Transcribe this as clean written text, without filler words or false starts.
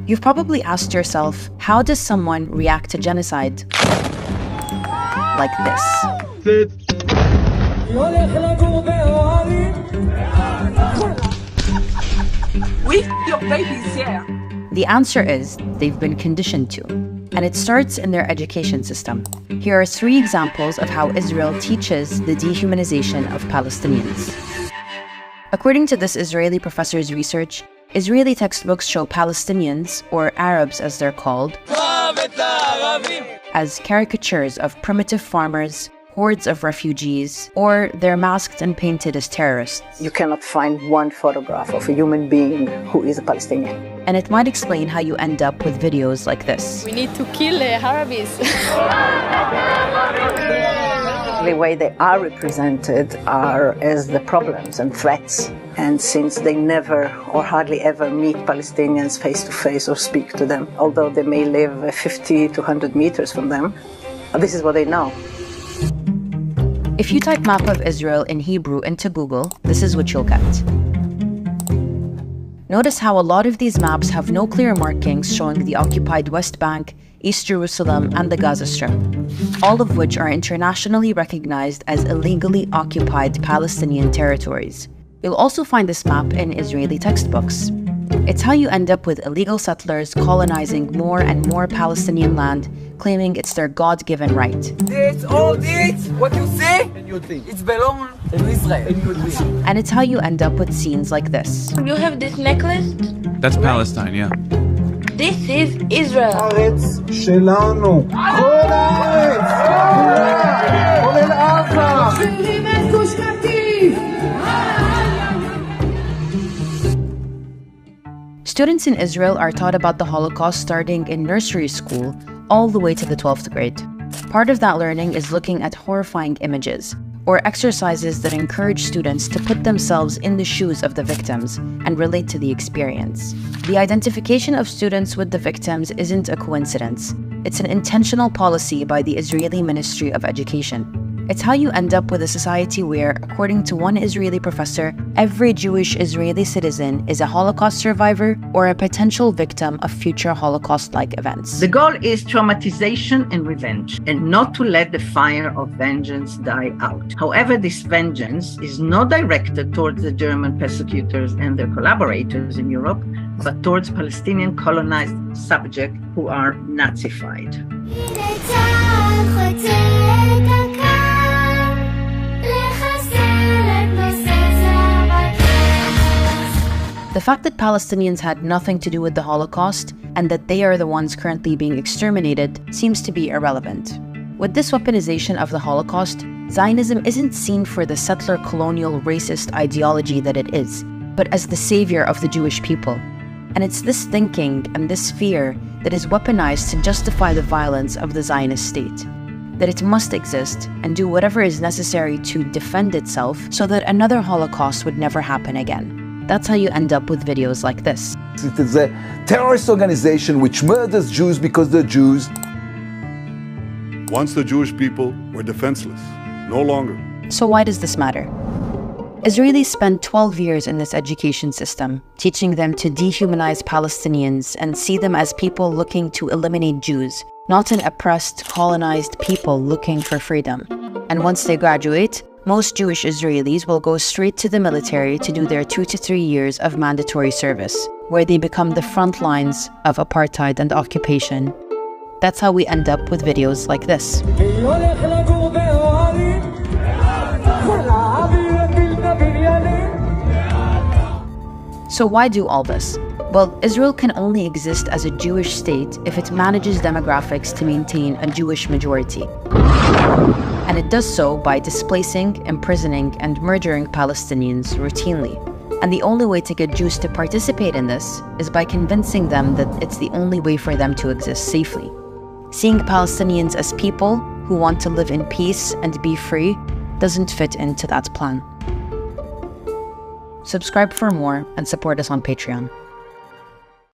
You've probably asked yourself, how does someone react to genocide? Like this. With your babies here. The answer is they've been conditioned to, and it starts in their education system. Here are 3 examples of how Israel teaches the dehumanization of Palestinians. According to this Israeli professor's research, Israeli textbooks show Palestinians, or Arabs as they're called, as caricatures of primitive farmers, hordes of refugees, or they're masked and painted as terrorists. You cannot find one photograph of a human being who is a Palestinian. And it might explain how you end up with videos like this. We need to kill Arabs. The way they are represented are as the problems and threats. And since they never or hardly ever meet Palestinians face to face or speak to them, although they may live 50 to 100 meters from them, this is what they know. If you type map of Israel in Hebrew into Google, this is what you'll get. Notice how a lot of these maps have no clear markings showing the occupied West Bank, East Jerusalem, and the Gaza Strip, all of which are internationally recognized as illegally occupied Palestinian territories. You'll also find this map in Israeli textbooks. It's how you end up with illegal settlers colonizing more and more Palestinian land, claiming it's their God-given right. It's all this, what you see, it's belong to Israel. And it's how you end up with scenes like this. You have this necklace? That's Palestine, yeah. This is Israel. הארץ שלנו. כל הארץ. כולל עזה. Students in Israel are taught about the Holocaust starting in nursery school all the way to the 12th grade. Part of that learning is looking at horrifying images, or exercises that encourage students to put themselves in the shoes of the victims and relate to the experience. The identification of students with the victims isn't a coincidence. It's an intentional policy by the Israeli Ministry of Education. It's how you end up with a society where, according to one Israeli professor, every Jewish Israeli citizen is a Holocaust survivor or a potential victim of future Holocaust-like events. The goal is traumatization and revenge, and not to let the fire of vengeance die out. However, this vengeance is not directed towards the German persecutors and their collaborators in Europe, but towards Palestinian colonized subjects who are Nazified. The fact that Palestinians had nothing to do with the Holocaust and that they are the ones currently being exterminated seems to be irrelevant. With this weaponization of the Holocaust, Zionism isn't seen for the settler colonial racist ideology that it is, but as the savior of the Jewish people. And it's this thinking and this fear that is weaponized to justify the violence of the Zionist state. That it must exist and do whatever is necessary to defend itself so that another Holocaust would never happen again. That's how you end up with videos like this. It is a terrorist organization which murders Jews because they're Jews. Once the Jewish people were defenseless, no longer. So why does this matter? Israelis spent 12 years in this education system, teaching them to dehumanize Palestinians and see them as people looking to eliminate Jews, not an oppressed, colonized people looking for freedom. And once they graduate, most Jewish Israelis will go straight to the military to do their 2 to 3 years of mandatory service, where they become the front lines of apartheid and occupation. That's how we end up with videos like this. So why do all this? Well, Israel can only exist as a Jewish state if it manages demographics to maintain a Jewish majority. And it does so by displacing, imprisoning, and murdering Palestinians routinely. And the only way to get Jews to participate in this is by convincing them that it's the only way for them to exist safely. Seeing Palestinians as people who want to live in peace and be free doesn't fit into that plan. Subscribe for more and support us on Patreon.